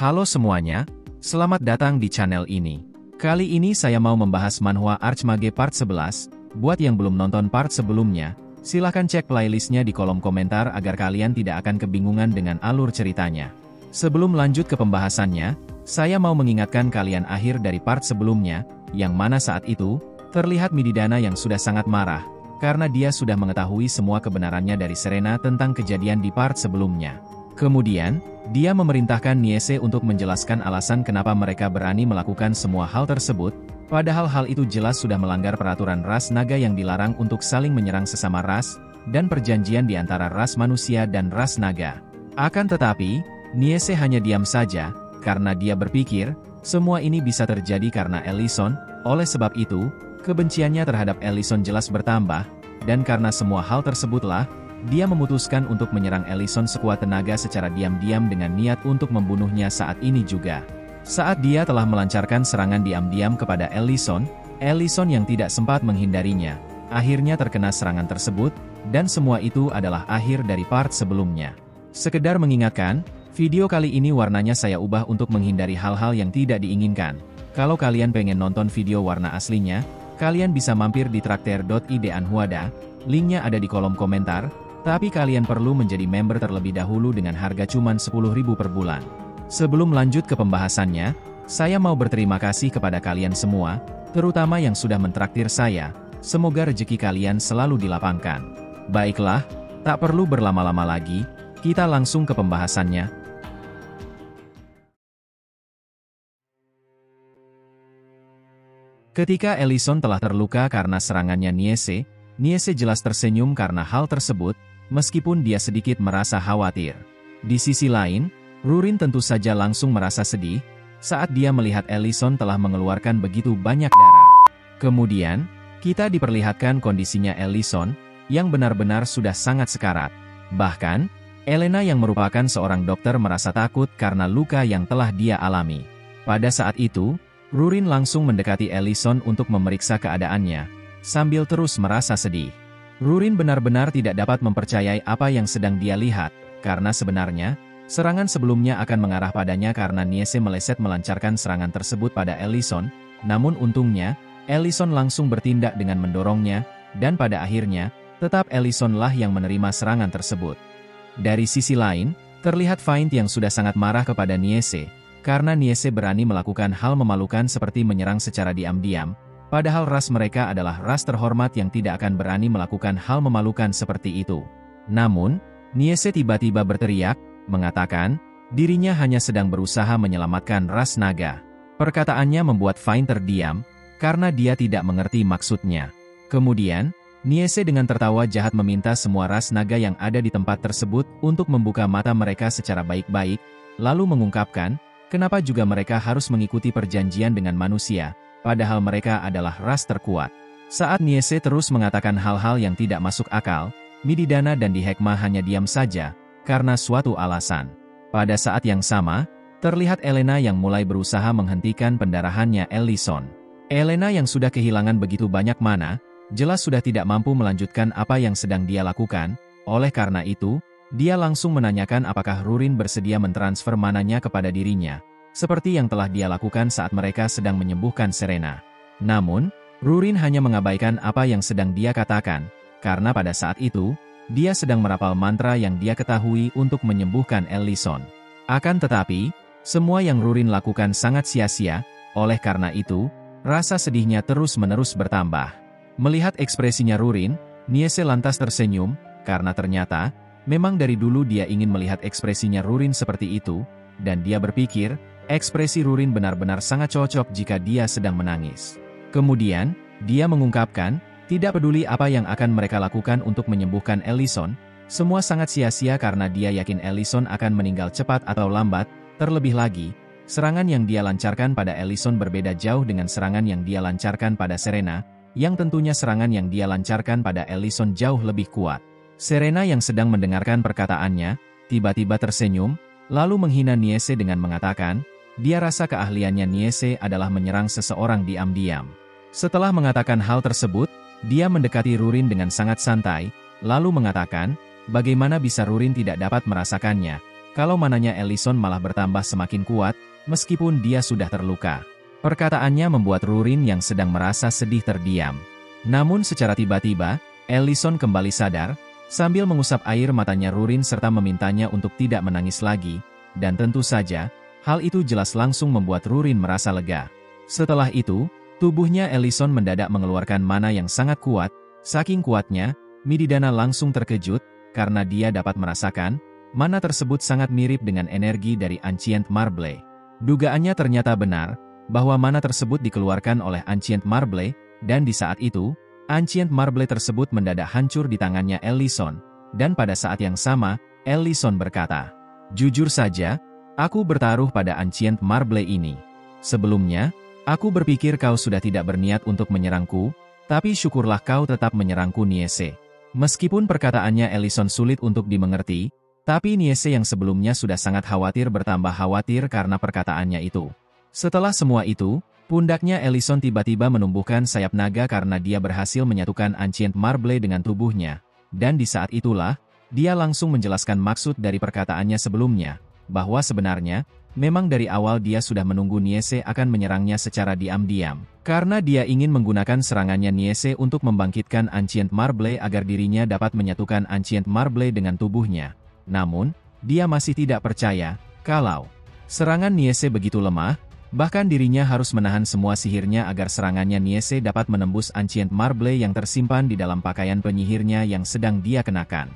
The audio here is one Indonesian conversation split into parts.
Halo semuanya, selamat datang di channel ini. Kali ini saya mau membahas manhwa Archmage part 11. Buat yang belum nonton part sebelumnya, silahkan cek playlistnya di kolom komentar agar kalian tidak akan kebingungan dengan alur ceritanya. Sebelum lanjut ke pembahasannya, saya mau mengingatkan kalian akhir dari part sebelumnya, yang mana saat itu, terlihat Mididana yang sudah sangat marah, karena dia sudah mengetahui semua kebenarannya dari Serena tentang kejadian di part sebelumnya. Kemudian, dia memerintahkan Niese untuk menjelaskan alasan kenapa mereka berani melakukan semua hal tersebut, padahal hal itu jelas sudah melanggar peraturan ras naga yang dilarang untuk saling menyerang sesama ras, dan perjanjian di antara ras manusia dan ras naga. Akan tetapi, Niese hanya diam saja, karena dia berpikir, semua ini bisa terjadi karena Ellison, oleh sebab itu, kebenciannya terhadap Ellison jelas bertambah, dan karena semua hal tersebutlah, dia memutuskan untuk menyerang Ellison sekuat tenaga secara diam-diam dengan niat untuk membunuhnya saat ini juga. Saat dia telah melancarkan serangan diam-diam kepada Ellison, Ellison yang tidak sempat menghindarinya, akhirnya terkena serangan tersebut, dan semua itu adalah akhir dari part sebelumnya. Sekedar mengingatkan, video kali ini warnanya saya ubah untuk menghindari hal-hal yang tidak diinginkan. Kalau kalian pengen nonton video warna aslinya, kalian bisa mampir di traktir.id Anhuada, linknya ada di kolom komentar, tapi kalian perlu menjadi member terlebih dahulu dengan harga cuman 10.000 per bulan. Sebelum lanjut ke pembahasannya, saya mau berterima kasih kepada kalian semua, terutama yang sudah mentraktir saya, semoga rezeki kalian selalu dilapangkan. Baiklah, tak perlu berlama-lama lagi, kita langsung ke pembahasannya. Ketika Ellison telah terluka karena serangannya Niese, Niese jelas tersenyum karena hal tersebut, meskipun dia sedikit merasa khawatir. Di sisi lain, Rurin tentu saja langsung merasa sedih, saat dia melihat Ellison telah mengeluarkan begitu banyak darah. Kemudian, kita diperlihatkan kondisinya Ellison, yang benar-benar sudah sangat sekarat. Bahkan, Elena yang merupakan seorang dokter merasa takut karena luka yang telah dia alami. Pada saat itu, Rurin langsung mendekati Ellison untuk memeriksa keadaannya, sambil terus merasa sedih. Rurin benar-benar tidak dapat mempercayai apa yang sedang dia lihat, karena sebenarnya, serangan sebelumnya akan mengarah padanya karena Niese meleset melancarkan serangan tersebut pada Ellison, namun untungnya, Ellison langsung bertindak dengan mendorongnya, dan pada akhirnya, tetap Ellison lah yang menerima serangan tersebut. Dari sisi lain, terlihat Faint yang sudah sangat marah kepada Niese, karena Niese berani melakukan hal memalukan seperti menyerang secara diam-diam, padahal ras mereka adalah ras terhormat yang tidak akan berani melakukan hal memalukan seperti itu. Namun, Niese tiba-tiba berteriak, mengatakan, dirinya hanya sedang berusaha menyelamatkan ras naga. Perkataannya membuat Faint terdiam, karena dia tidak mengerti maksudnya. Kemudian, Niese dengan tertawa jahat meminta semua ras naga yang ada di tempat tersebut untuk membuka mata mereka secara baik-baik, lalu mengungkapkan, kenapa juga mereka harus mengikuti perjanjian dengan manusia, padahal mereka adalah ras terkuat. Saat Niese terus mengatakan hal-hal yang tidak masuk akal, Mididana dan Dihekma hanya diam saja, karena suatu alasan. Pada saat yang sama, terlihat Elena yang mulai berusaha menghentikan pendarahannya Ellison. Elena yang sudah kehilangan begitu banyak mana, jelas sudah tidak mampu melanjutkan apa yang sedang dia lakukan, oleh karena itu, dia langsung menanyakan apakah Rurin bersedia mentransfer mananya kepada dirinya, seperti yang telah dia lakukan saat mereka sedang menyembuhkan Serena. Namun, Rurin hanya mengabaikan apa yang sedang dia katakan, karena pada saat itu, dia sedang merapal mantra yang dia ketahui untuk menyembuhkan Ellison. Akan tetapi, semua yang Rurin lakukan sangat sia-sia, oleh karena itu, rasa sedihnya terus-menerus bertambah. Melihat ekspresinya Rurin, Niese lantas tersenyum, karena ternyata, memang dari dulu dia ingin melihat ekspresinya Rurin seperti itu, dan dia berpikir, ekspresi Rurin benar-benar sangat cocok jika dia sedang menangis. Kemudian, dia mengungkapkan, tidak peduli apa yang akan mereka lakukan untuk menyembuhkan Ellison, semua sangat sia-sia karena dia yakin Ellison akan meninggal cepat atau lambat, terlebih lagi, serangan yang dia lancarkan pada Ellison berbeda jauh dengan serangan yang dia lancarkan pada Serena, yang tentunya serangan yang dia lancarkan pada Ellison jauh lebih kuat. Serena yang sedang mendengarkan perkataannya, tiba-tiba tersenyum, lalu menghina Niese dengan mengatakan, dia rasa keahliannya Niese adalah menyerang seseorang diam-diam. Setelah mengatakan hal tersebut, dia mendekati Rurin dengan sangat santai, lalu mengatakan, bagaimana bisa Rurin tidak dapat merasakannya, kalau mananya Ellison malah bertambah semakin kuat, meskipun dia sudah terluka. Perkataannya membuat Rurin yang sedang merasa sedih terdiam. Namun secara tiba-tiba, Ellison kembali sadar, sambil mengusap air matanya Rurin serta memintanya untuk tidak menangis lagi, dan tentu saja, hal itu jelas langsung membuat Rurin merasa lega. Setelah itu, tubuhnya Ellison mendadak mengeluarkan mana yang sangat kuat, saking kuatnya, Mididana langsung terkejut, karena dia dapat merasakan, mana tersebut sangat mirip dengan energi dari Ancient Marble. Dugaannya ternyata benar, bahwa mana tersebut dikeluarkan oleh Ancient Marble, dan di saat itu, Ancient Marble tersebut mendadak hancur di tangannya Ellison, dan pada saat yang sama, Ellison berkata, "Jujur saja, aku bertaruh pada Ancient Marble ini. Sebelumnya, aku berpikir kau sudah tidak berniat untuk menyerangku, tapi syukurlah kau tetap menyerangku Niese." Meskipun perkataannya Ellison sulit untuk dimengerti, tapi Niese yang sebelumnya sudah sangat khawatir bertambah khawatir karena perkataannya itu. Setelah semua itu, pundaknya Ellison tiba-tiba menumbuhkan sayap naga karena dia berhasil menyatukan Ancient Marble dengan tubuhnya. Dan di saat itulah, dia langsung menjelaskan maksud dari perkataannya sebelumnya, bahwa sebenarnya, memang dari awal dia sudah menunggu Niese akan menyerangnya secara diam-diam. Karena dia ingin menggunakan serangannya Niese untuk membangkitkan Ancient Marble agar dirinya dapat menyatukan Ancient Marble dengan tubuhnya. Namun, dia masih tidak percaya, kalau serangan Niese begitu lemah, bahkan dirinya harus menahan semua sihirnya agar serangannya Niese dapat menembus Ancient Marble yang tersimpan di dalam pakaian penyihirnya yang sedang dia kenakan.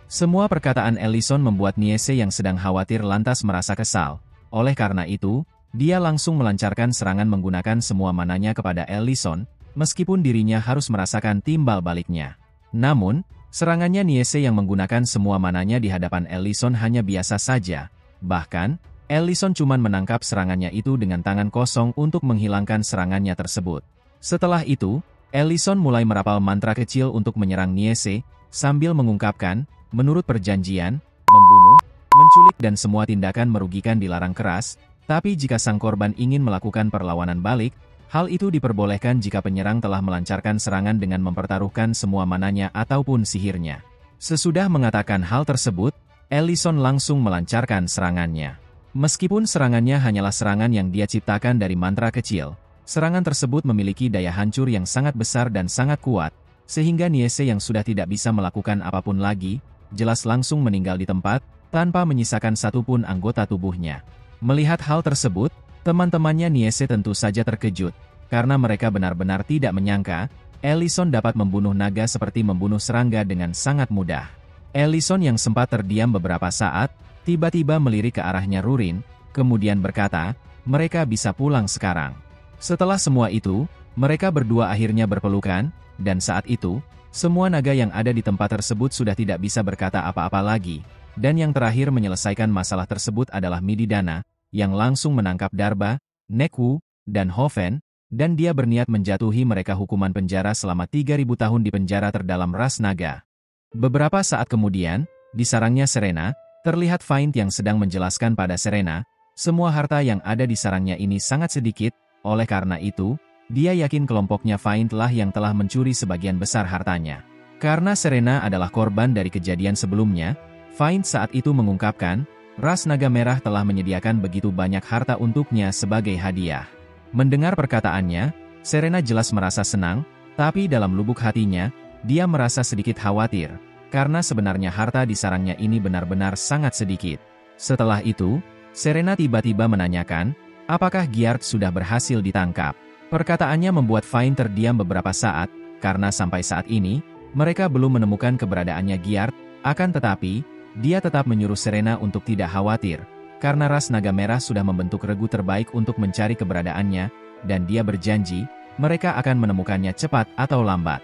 Semua perkataan Ellison membuat Niese yang sedang khawatir lantas merasa kesal. Oleh karena itu, dia langsung melancarkan serangan menggunakan semua mananya kepada Ellison, meskipun dirinya harus merasakan timbal baliknya. Namun, serangannya Niese yang menggunakan semua mananya di hadapan Ellison hanya biasa saja. Bahkan, Ellison cuma menangkap serangannya itu dengan tangan kosong untuk menghilangkan serangannya tersebut. Setelah itu, Ellison mulai merapal mantra kecil untuk menyerang Niese, sambil mengungkapkan, menurut perjanjian, membunuh, menculik dan semua tindakan merugikan dilarang keras, tapi jika sang korban ingin melakukan perlawanan balik, hal itu diperbolehkan jika penyerang telah melancarkan serangan dengan mempertaruhkan semua mananya ataupun sihirnya. Sesudah mengatakan hal tersebut, Ellison langsung melancarkan serangannya. Meskipun serangannya hanyalah serangan yang dia ciptakan dari mantra kecil, serangan tersebut memiliki daya hancur yang sangat besar dan sangat kuat, sehingga Niese yang sudah tidak bisa melakukan apapun lagi, jelas langsung meninggal di tempat, tanpa menyisakan satupun anggota tubuhnya. Melihat hal tersebut, teman-temannya Niese tentu saja terkejut, karena mereka benar-benar tidak menyangka, Ellison dapat membunuh naga seperti membunuh serangga dengan sangat mudah. Ellison yang sempat terdiam beberapa saat, tiba-tiba melirik ke arahnya Rurin, kemudian berkata, mereka bisa pulang sekarang. Setelah semua itu, mereka berdua akhirnya berpelukan, dan saat itu, semua naga yang ada di tempat tersebut sudah tidak bisa berkata apa-apa lagi, dan yang terakhir menyelesaikan masalah tersebut adalah Mididana, yang langsung menangkap Darba, Nekwu, dan Hoven, dan dia berniat menjatuhi mereka hukuman penjara selama 3000 tahun di penjara terdalam ras naga. Beberapa saat kemudian, di sarangnya Serena, terlihat Fiend yang sedang menjelaskan pada Serena, semua harta yang ada di sarangnya ini sangat sedikit, oleh karena itu, dia yakin kelompoknya Fiend lah yang telah mencuri sebagian besar hartanya. Karena Serena adalah korban dari kejadian sebelumnya, Fiend saat itu mengungkapkan, ras naga merah telah menyediakan begitu banyak harta untuknya sebagai hadiah. Mendengar perkataannya, Serena jelas merasa senang, tapi dalam lubuk hatinya, dia merasa sedikit khawatir, karena sebenarnya harta di sarangnya ini benar-benar sangat sedikit. Setelah itu, Serena tiba-tiba menanyakan, apakah Giard sudah berhasil ditangkap? Perkataannya membuat Fiend terdiam beberapa saat, karena sampai saat ini, mereka belum menemukan keberadaannya Giard, akan tetapi, dia tetap menyuruh Serena untuk tidak khawatir, karena ras naga merah sudah membentuk regu terbaik untuk mencari keberadaannya, dan dia berjanji, mereka akan menemukannya cepat atau lambat.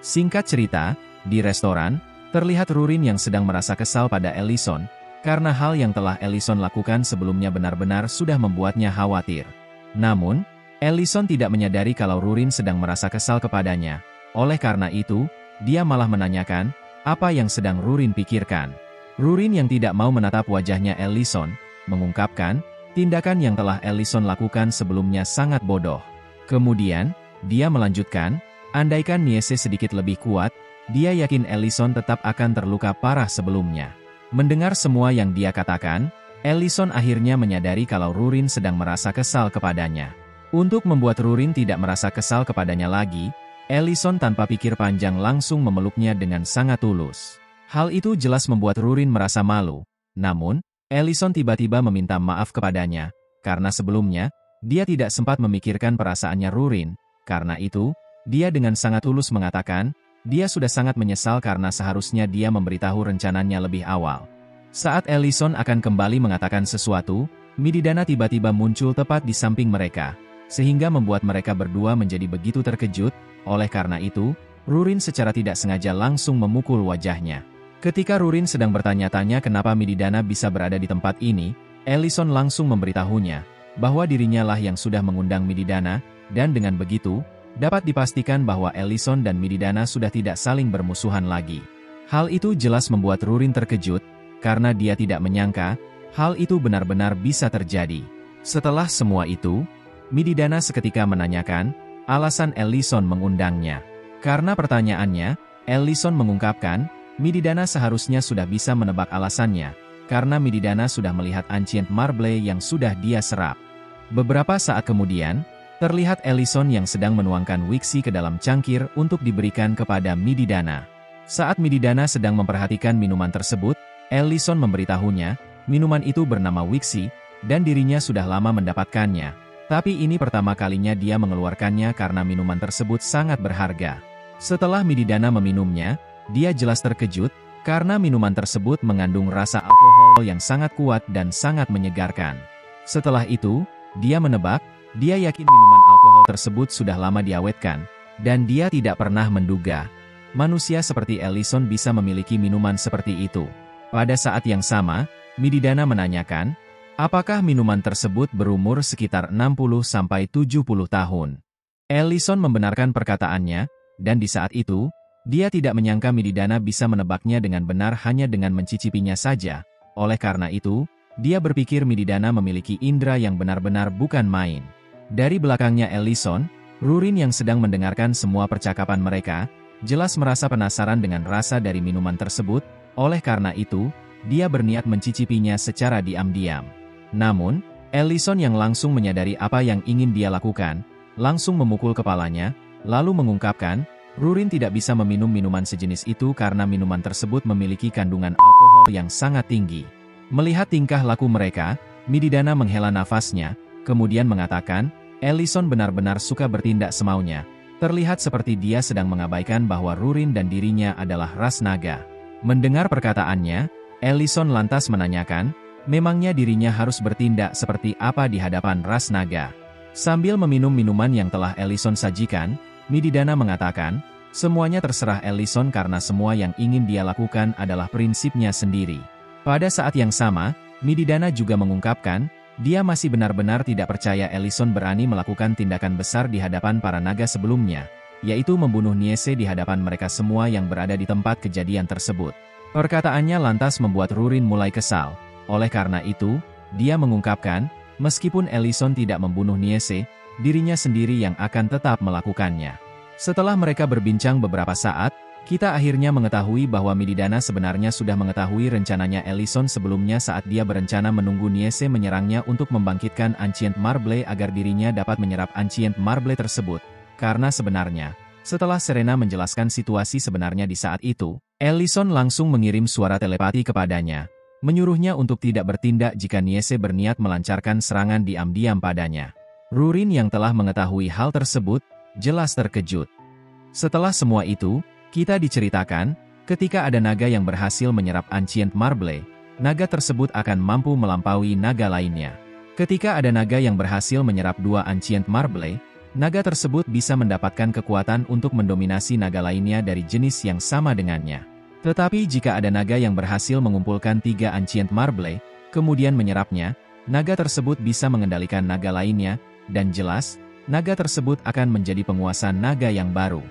Singkat cerita, di restoran, terlihat Rurin yang sedang merasa kesal pada Ellison, karena hal yang telah Ellison lakukan sebelumnya benar-benar sudah membuatnya khawatir. Namun, Ellison tidak menyadari kalau Rurin sedang merasa kesal kepadanya. Oleh karena itu, dia malah menanyakan, apa yang sedang Rurin pikirkan? Rurin yang tidak mau menatap wajahnya Ellison, mengungkapkan, tindakan yang telah Ellison lakukan sebelumnya sangat bodoh. Kemudian, dia melanjutkan, andaikan Niese sedikit lebih kuat, dia yakin Ellison tetap akan terluka parah sebelumnya. Mendengar semua yang dia katakan, Ellison akhirnya menyadari kalau Rurin sedang merasa kesal kepadanya. Untuk membuat Rurin tidak merasa kesal kepadanya lagi, Ellison tanpa pikir panjang langsung memeluknya dengan sangat tulus. Hal itu jelas membuat Rurin merasa malu. Namun, Ellison tiba-tiba meminta maaf kepadanya, karena sebelumnya, dia tidak sempat memikirkan perasaannya Rurin. Karena itu, dia dengan sangat tulus mengatakan, dia sudah sangat menyesal karena seharusnya dia memberitahu rencananya lebih awal. Saat Ellison akan kembali mengatakan sesuatu, Mididana tiba-tiba muncul tepat di samping mereka, sehingga membuat mereka berdua menjadi begitu terkejut. Oleh karena itu, Rurin secara tidak sengaja langsung memukul wajahnya. Ketika Rurin sedang bertanya-tanya kenapa Mididana bisa berada di tempat ini, Ellison langsung memberitahunya bahwa dirinya lah yang sudah mengundang Mididana, dan dengan begitu, dapat dipastikan bahwa Ellison dan Mididana sudah tidak saling bermusuhan lagi. Hal itu jelas membuat Rurin terkejut, karena dia tidak menyangka hal itu benar-benar bisa terjadi. Setelah semua itu, Mididana seketika menanyakan alasan Ellison mengundangnya. Karena pertanyaannya, Ellison mengungkapkan, Mididana seharusnya sudah bisa menebak alasannya, karena Mididana sudah melihat Ancient Marble yang sudah dia serap. Beberapa saat kemudian, terlihat Ellison yang sedang menuangkan wiksi ke dalam cangkir untuk diberikan kepada Mididana. Saat Mididana sedang memperhatikan minuman tersebut, Ellison memberitahunya, minuman itu bernama wiksi, dan dirinya sudah lama mendapatkannya. Tapi ini pertama kalinya dia mengeluarkannya karena minuman tersebut sangat berharga. Setelah Mididana meminumnya, dia jelas terkejut, karena minuman tersebut mengandung rasa alkohol yang sangat kuat dan sangat menyegarkan. Setelah itu, dia menebak, dia yakin minuman alkohol tersebut sudah lama diawetkan, dan dia tidak pernah menduga manusia seperti Ellison bisa memiliki minuman seperti itu. Pada saat yang sama, Mididana menanyakan, apakah minuman tersebut berumur sekitar 60-70 tahun? Ellison membenarkan perkataannya, dan di saat itu, dia tidak menyangka Mididana bisa menebaknya dengan benar hanya dengan mencicipinya saja. Oleh karena itu, dia berpikir Mididana memiliki indera yang benar-benar bukan main. Dari belakangnya Ellison, Rurin yang sedang mendengarkan semua percakapan mereka, jelas merasa penasaran dengan rasa dari minuman tersebut. Oleh karena itu, dia berniat mencicipinya secara diam-diam. Namun, Ellison yang langsung menyadari apa yang ingin dia lakukan, langsung memukul kepalanya, lalu mengungkapkan, Rurin tidak bisa meminum minuman sejenis itu karena minuman tersebut memiliki kandungan alkohol yang sangat tinggi. Melihat tingkah laku mereka, Mididana menghela nafasnya, kemudian mengatakan, Ellison benar-benar suka bertindak semaunya. Terlihat seperti dia sedang mengabaikan bahwa Rurin dan dirinya adalah ras naga. Mendengar perkataannya, Ellison lantas menanyakan, memangnya dirinya harus bertindak seperti apa di hadapan ras naga? Sambil meminum minuman yang telah Ellison sajikan, Mididana mengatakan, semuanya terserah Ellison karena semua yang ingin dia lakukan adalah prinsipnya sendiri. Pada saat yang sama, Mididana juga mengungkapkan, dia masih benar-benar tidak percaya Ellison berani melakukan tindakan besar di hadapan para naga sebelumnya, yaitu membunuh Niese di hadapan mereka semua yang berada di tempat kejadian tersebut. Perkataannya lantas membuat Rurin mulai kesal. Oleh karena itu, dia mengungkapkan, meskipun Ellison tidak membunuh Niese, dirinya sendiri yang akan tetap melakukannya. Setelah mereka berbincang beberapa saat, kita akhirnya mengetahui bahwa Mididana sebenarnya sudah mengetahui rencananya Ellison sebelumnya saat dia berencana menunggu Niese menyerangnya untuk membangkitkan Ancient Marble agar dirinya dapat menyerap Ancient Marble tersebut. Karena sebenarnya, setelah Serena menjelaskan situasi sebenarnya di saat itu, Ellison langsung mengirim suara telepati kepadanya, menyuruhnya untuk tidak bertindak jika Niese berniat melancarkan serangan diam-diam padanya. Rurin yang telah mengetahui hal tersebut, jelas terkejut. Setelah semua itu, kita diceritakan, ketika ada naga yang berhasil menyerap Ancient Marble, naga tersebut akan mampu melampaui naga lainnya. Ketika ada naga yang berhasil menyerap 2 Ancient Marble, naga tersebut bisa mendapatkan kekuatan untuk mendominasi naga lainnya dari jenis yang sama dengannya. Tetapi jika ada naga yang berhasil mengumpulkan 3 Ancient Marble, kemudian menyerapnya, naga tersebut bisa mengendalikan naga lainnya, dan jelas, naga tersebut akan menjadi penguasa naga yang baru.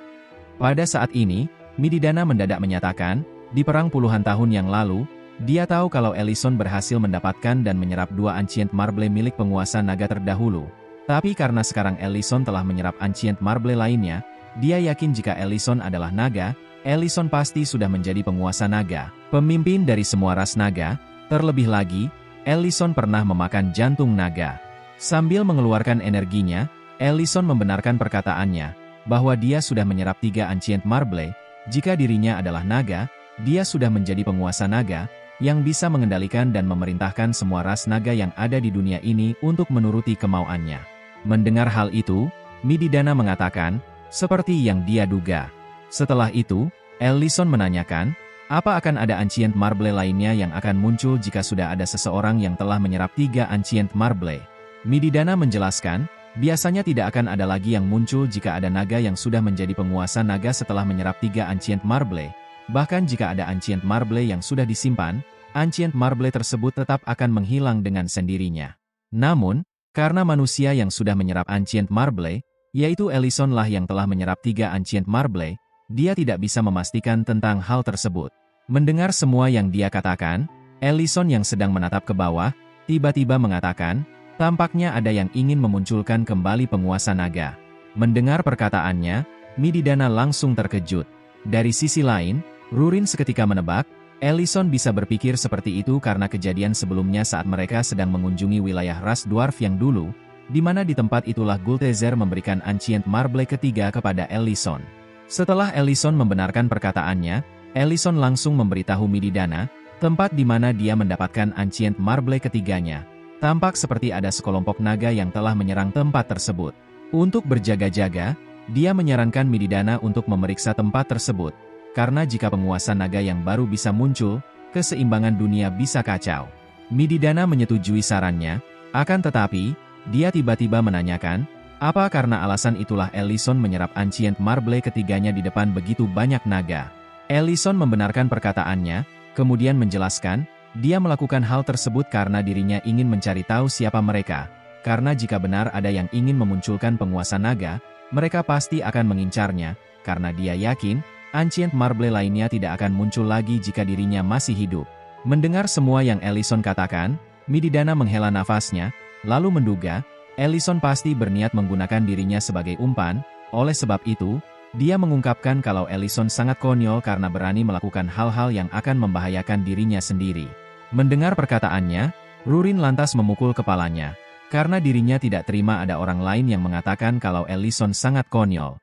Pada saat ini, Mididana mendadak menyatakan, di perang puluhan tahun yang lalu, dia tahu kalau Ellison berhasil mendapatkan dan menyerap 2 Ancient Marble milik penguasa naga terdahulu. Tapi karena sekarang Ellison telah menyerap Ancient Marble lainnya, dia yakin jika Ellison adalah naga, Ellison pasti sudah menjadi penguasa naga, pemimpin dari semua ras naga. Terlebih lagi, Ellison pernah memakan jantung naga. Sambil mengeluarkan energinya, Ellison membenarkan perkataannya, bahwa dia sudah menyerap 3 Ancient Marble. Jika dirinya adalah naga, dia sudah menjadi penguasa naga, yang bisa mengendalikan dan memerintahkan semua ras naga yang ada di dunia ini untuk menuruti kemauannya. Mendengar hal itu, Mididana mengatakan, seperti yang dia duga. Setelah itu, Ellison menanyakan, apa akan ada Ancient Marble lainnya yang akan muncul jika sudah ada seseorang yang telah menyerap 3 Ancient Marble? Mididana menjelaskan, biasanya tidak akan ada lagi yang muncul jika ada naga yang sudah menjadi penguasa naga setelah menyerap 3 Ancient Marble. Bahkan jika ada Ancient Marble yang sudah disimpan, Ancient Marble tersebut tetap akan menghilang dengan sendirinya. Namun, karena manusia yang sudah menyerap Ancient Marble, yaitu Ellison lah yang telah menyerap 3 Ancient Marble, dia tidak bisa memastikan tentang hal tersebut. Mendengar semua yang dia katakan, Ellison yang sedang menatap ke bawah, tiba-tiba mengatakan, tampaknya ada yang ingin memunculkan kembali penguasa naga. Mendengar perkataannya, Mididana langsung terkejut. Dari sisi lain, Rurin seketika menebak, Ellison bisa berpikir seperti itu karena kejadian sebelumnya saat mereka sedang mengunjungi wilayah ras dwarf yang dulu, di mana di tempat itulah Gultezer memberikan Ancient Marble ketiga kepada Ellison. Setelah Ellison membenarkan perkataannya, Ellison langsung memberitahu Mididana, tempat di mana dia mendapatkan Ancient Marble ketiganya. Tampak seperti ada sekelompok naga yang telah menyerang tempat tersebut. Untuk berjaga-jaga, dia menyarankan Mididana untuk memeriksa tempat tersebut, karena jika penguasa naga yang baru bisa muncul, keseimbangan dunia bisa kacau. Mididana menyetujui sarannya, akan tetapi, dia tiba-tiba menanyakan, apa karena alasan itulah Ellison menyerap Ancient Marble ketiganya di depan begitu banyak naga? Ellison membenarkan perkataannya, kemudian menjelaskan, dia melakukan hal tersebut karena dirinya ingin mencari tahu siapa mereka, karena jika benar ada yang ingin memunculkan penguasa naga, mereka pasti akan mengincarnya, karena dia yakin, Ancient Marble lainnya tidak akan muncul lagi jika dirinya masih hidup. Mendengar semua yang Ellison katakan, Mididana menghela nafasnya, lalu menduga, Ellison pasti berniat menggunakan dirinya sebagai umpan, oleh sebab itu, dia mengungkapkan kalau Ellison sangat konyol karena berani melakukan hal-hal yang akan membahayakan dirinya sendiri. Mendengar perkataannya, Rurin lantas memukul kepalanya, karena dirinya tidak terima ada orang lain yang mengatakan kalau Ellison sangat konyol.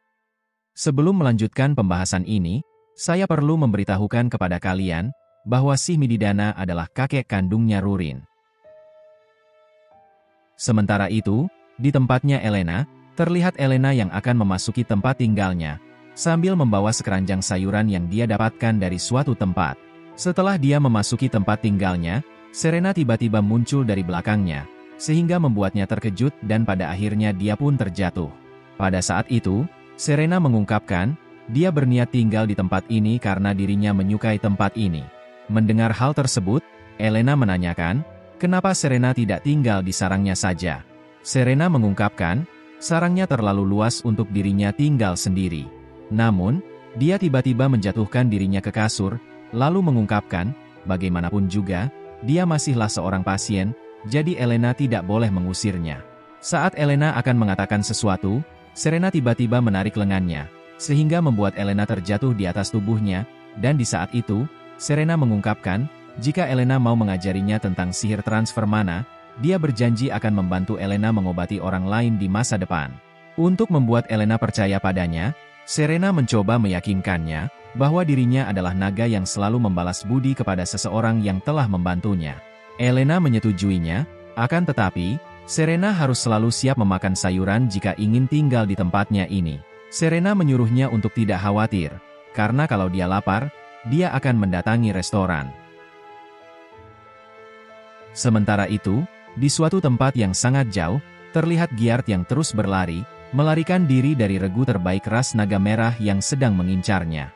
Sebelum melanjutkan pembahasan ini, saya perlu memberitahukan kepada kalian, bahwa si Mididana adalah kakek kandungnya Rurin. Sementara itu, di tempatnya Elena, terlihat Elena yang akan memasuki tempat tinggalnya, sambil membawa sekeranjang sayuran yang dia dapatkan dari suatu tempat. Setelah dia memasuki tempat tinggalnya, Serena tiba-tiba muncul dari belakangnya, sehingga membuatnya terkejut dan pada akhirnya dia pun terjatuh. Pada saat itu, Serena mengungkapkan, dia berniat tinggal di tempat ini karena dirinya menyukai tempat ini. Mendengar hal tersebut, Elena menanyakan, kenapa Serena tidak tinggal di sarangnya saja? Serena mengungkapkan, sarangnya terlalu luas untuk dirinya tinggal sendiri. Namun, dia tiba-tiba menjatuhkan dirinya ke kasur, lalu mengungkapkan, bagaimanapun juga, dia masihlah seorang pasien, jadi Elena tidak boleh mengusirnya. Saat Elena akan mengatakan sesuatu, Serena tiba-tiba menarik lengannya, sehingga membuat Elena terjatuh di atas tubuhnya, dan di saat itu, Serena mengungkapkan, jika Elena mau mengajarinya tentang sihir transfer mana, dia berjanji akan membantu Elena mengobati orang lain di masa depan. Untuk membuat Elena percaya padanya, Serena mencoba meyakinkannya, bahwa dirinya adalah naga yang selalu membalas budi kepada seseorang yang telah membantunya. Elena menyetujuinya, akan tetapi, Serena harus selalu siap memakan sayuran jika ingin tinggal di tempatnya ini. Serena menyuruhnya untuk tidak khawatir, karena kalau dia lapar, dia akan mendatangi restoran. Sementara itu, di suatu tempat yang sangat jauh, terlihat Giard yang terus berlari, melarikan diri dari regu terbaik ras naga merah yang sedang mengincarnya.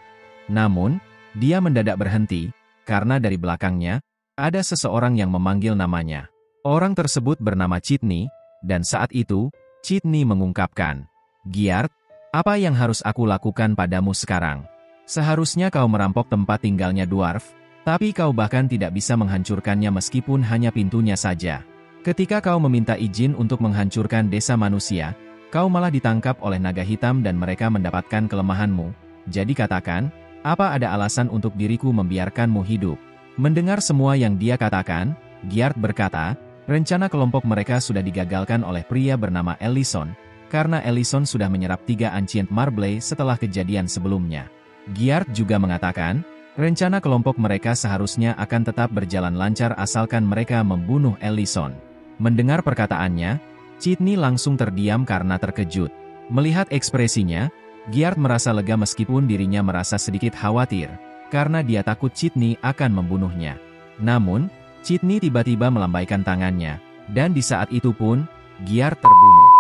Namun, dia mendadak berhenti, karena dari belakangnya, ada seseorang yang memanggil namanya. Orang tersebut bernama Chitney, dan saat itu, Chitney mengungkapkan, Giard, apa yang harus aku lakukan padamu sekarang? Seharusnya kau merampok tempat tinggalnya dwarf, tapi kau bahkan tidak bisa menghancurkannya meskipun hanya pintunya saja. Ketika kau meminta izin untuk menghancurkan desa manusia, kau malah ditangkap oleh naga hitam dan mereka mendapatkan kelemahanmu. Jadi katakan, Apa ada alasan untuk diriku membiarkanmu hidup? Mendengar semua yang dia katakan, Gyart berkata, rencana kelompok mereka sudah digagalkan oleh pria bernama Ellison, karena Ellison sudah menyerap 3 Ancient Marble setelah kejadian sebelumnya. Gyart juga mengatakan, rencana kelompok mereka seharusnya akan tetap berjalan lancar asalkan mereka membunuh Ellison. Mendengar perkataannya, Chitney langsung terdiam karena terkejut. Melihat ekspresinya, Gyart merasa lega meskipun dirinya merasa sedikit khawatir, karena dia takut Chitney akan membunuhnya. Namun, Chitney tiba-tiba melambaikan tangannya, dan di saat itu pun, Gyart terbunuh.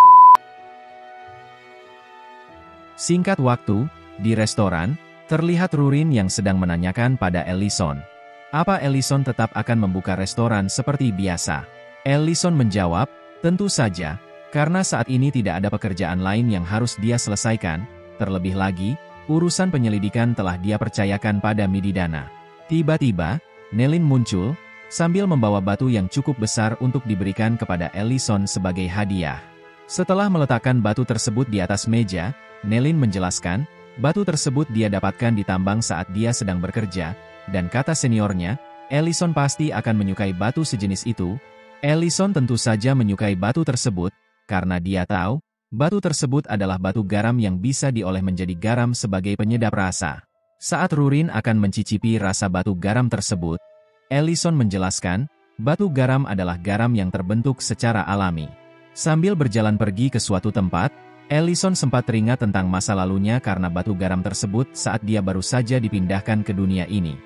Singkat waktu, di restoran, terlihat Rurin yang sedang menanyakan pada Ellison. Apa Ellison tetap akan membuka restoran seperti biasa? Ellison menjawab, tentu saja, karena saat ini tidak ada pekerjaan lain yang harus dia selesaikan. Terlebih lagi, urusan penyelidikan telah dia percayakan pada Mididana. Tiba-tiba, Nelin muncul, sambil membawa batu yang cukup besar untuk diberikan kepada Ellison sebagai hadiah. Setelah meletakkan batu tersebut di atas meja, Nelin menjelaskan, batu tersebut dia dapatkan di tambang saat dia sedang bekerja, dan kata seniornya, Ellison pasti akan menyukai batu sejenis itu. Ellison tentu saja menyukai batu tersebut, karena dia tahu, batu tersebut adalah batu garam yang bisa diolah menjadi garam sebagai penyedap rasa. Saat Rurin akan mencicipi rasa batu garam tersebut, Ellison menjelaskan, batu garam adalah garam yang terbentuk secara alami. Sambil berjalan pergi ke suatu tempat, Ellison sempat teringat tentang masa lalunya karena batu garam tersebut saat dia baru saja dipindahkan ke dunia ini.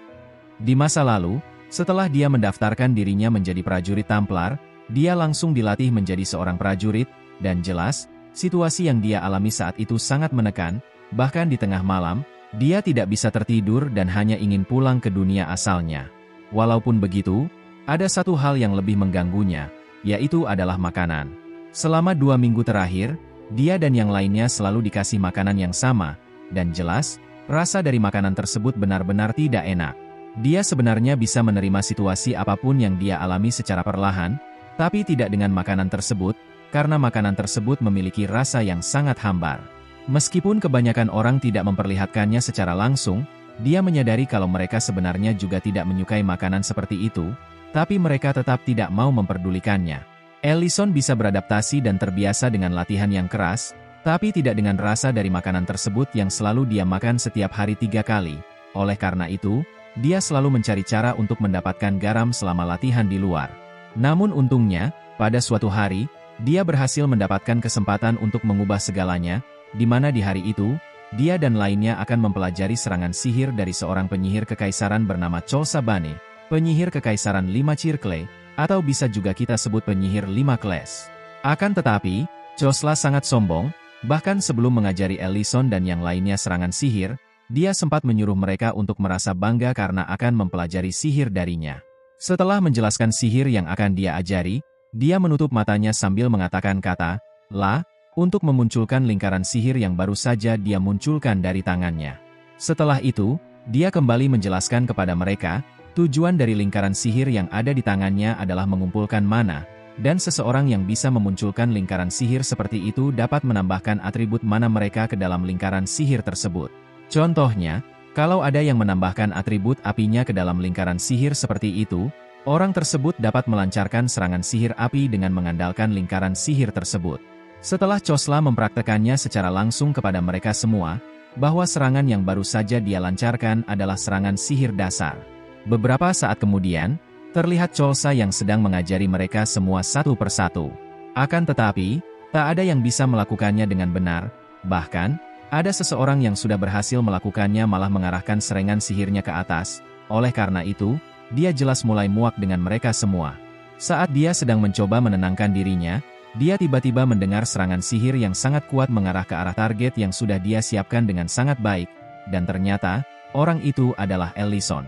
Di masa lalu, setelah dia mendaftarkan dirinya menjadi prajurit Templar, dia langsung dilatih menjadi seorang prajurit, dan jelas, situasi yang dia alami saat itu sangat menekan, bahkan di tengah malam, dia tidak bisa tertidur dan hanya ingin pulang ke dunia asalnya. Walaupun begitu, ada satu hal yang lebih mengganggunya, yaitu adalah makanan. Selama 2 minggu terakhir, dia dan yang lainnya selalu dikasih makanan yang sama, dan jelas, rasa dari makanan tersebut benar-benar tidak enak. Dia sebenarnya bisa menerima situasi apapun yang dia alami secara perlahan, tapi tidak dengan makanan tersebut, karena makanan tersebut memiliki rasa yang sangat hambar. Meskipun kebanyakan orang tidak memperlihatkannya secara langsung, dia menyadari kalau mereka sebenarnya juga tidak menyukai makanan seperti itu, tapi mereka tetap tidak mau memperdulikannya. Ellison bisa beradaptasi dan terbiasa dengan latihan yang keras, tapi tidak dengan rasa dari makanan tersebut yang selalu dia makan setiap hari 3 kali. Oleh karena itu, dia selalu mencari cara untuk mendapatkan garam selama latihan di luar. Namun untungnya, pada suatu hari, dia berhasil mendapatkan kesempatan untuk mengubah segalanya, di mana di hari itu, dia dan lainnya akan mempelajari serangan sihir dari seorang penyihir kekaisaran bernama Cholsa Bane, penyihir kekaisaran 5 Circle, atau bisa juga kita sebut penyihir 5 kelas. Akan tetapi, Chosla sangat sombong, bahkan sebelum mengajari Ellison dan yang lainnya serangan sihir, dia sempat menyuruh mereka untuk merasa bangga karena akan mempelajari sihir darinya. Setelah menjelaskan sihir yang akan dia ajari, dia menutup matanya sambil mengatakan kata, "La," untuk memunculkan lingkaran sihir yang baru saja dia munculkan dari tangannya. Setelah itu, dia kembali menjelaskan kepada mereka, tujuan dari lingkaran sihir yang ada di tangannya adalah mengumpulkan mana, dan seseorang yang bisa memunculkan lingkaran sihir seperti itu dapat menambahkan atribut mana mereka ke dalam lingkaran sihir tersebut. Contohnya, kalau ada yang menambahkan atribut apinya ke dalam lingkaran sihir seperti itu, orang tersebut dapat melancarkan serangan sihir api dengan mengandalkan lingkaran sihir tersebut. Setelah Chosla mempraktekannya secara langsung kepada mereka semua, bahwa serangan yang baru saja dia lancarkan adalah serangan sihir dasar. Beberapa saat kemudian, terlihat Chosla yang sedang mengajari mereka semua satu persatu. Akan tetapi, tak ada yang bisa melakukannya dengan benar, bahkan, ada seseorang yang sudah berhasil melakukannya malah mengarahkan serangan sihirnya ke atas. Oleh karena itu, dia jelas mulai muak dengan mereka semua. Saat dia sedang mencoba menenangkan dirinya, dia tiba-tiba mendengar serangan sihir yang sangat kuat mengarah ke arah target yang sudah dia siapkan dengan sangat baik, dan ternyata, orang itu adalah Ellison.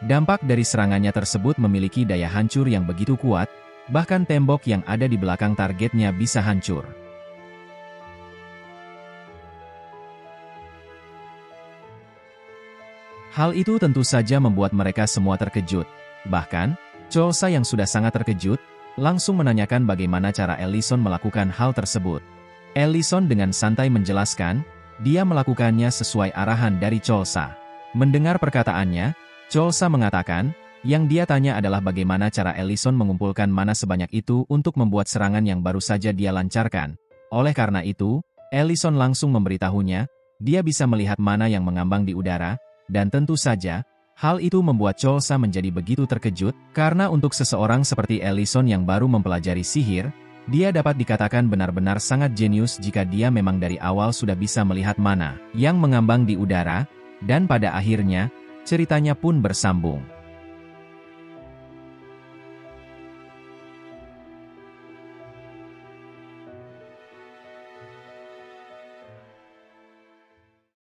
Dampak dari serangannya tersebut memiliki daya hancur yang begitu kuat, bahkan tembok yang ada di belakang targetnya bisa hancur. Hal itu tentu saja membuat mereka semua terkejut. Bahkan, Chosla yang sudah sangat terkejut, langsung menanyakan bagaimana cara Ellison melakukan hal tersebut. Ellison dengan santai menjelaskan, dia melakukannya sesuai arahan dari Chosla. Mendengar perkataannya, Cholsa mengatakan, yang dia tanya adalah bagaimana cara Ellison mengumpulkan mana sebanyak itu untuk membuat serangan yang baru saja dia lancarkan. Oleh karena itu, Ellison langsung memberitahunya, dia bisa melihat mana yang mengambang di udara, dan tentu saja, hal itu membuat Cholsa menjadi begitu terkejut, karena untuk seseorang seperti Ellison yang baru mempelajari sihir, dia dapat dikatakan benar-benar sangat jenius jika dia memang dari awal sudah bisa melihat mana yang mengambang di udara, dan pada akhirnya, ceritanya pun bersambung.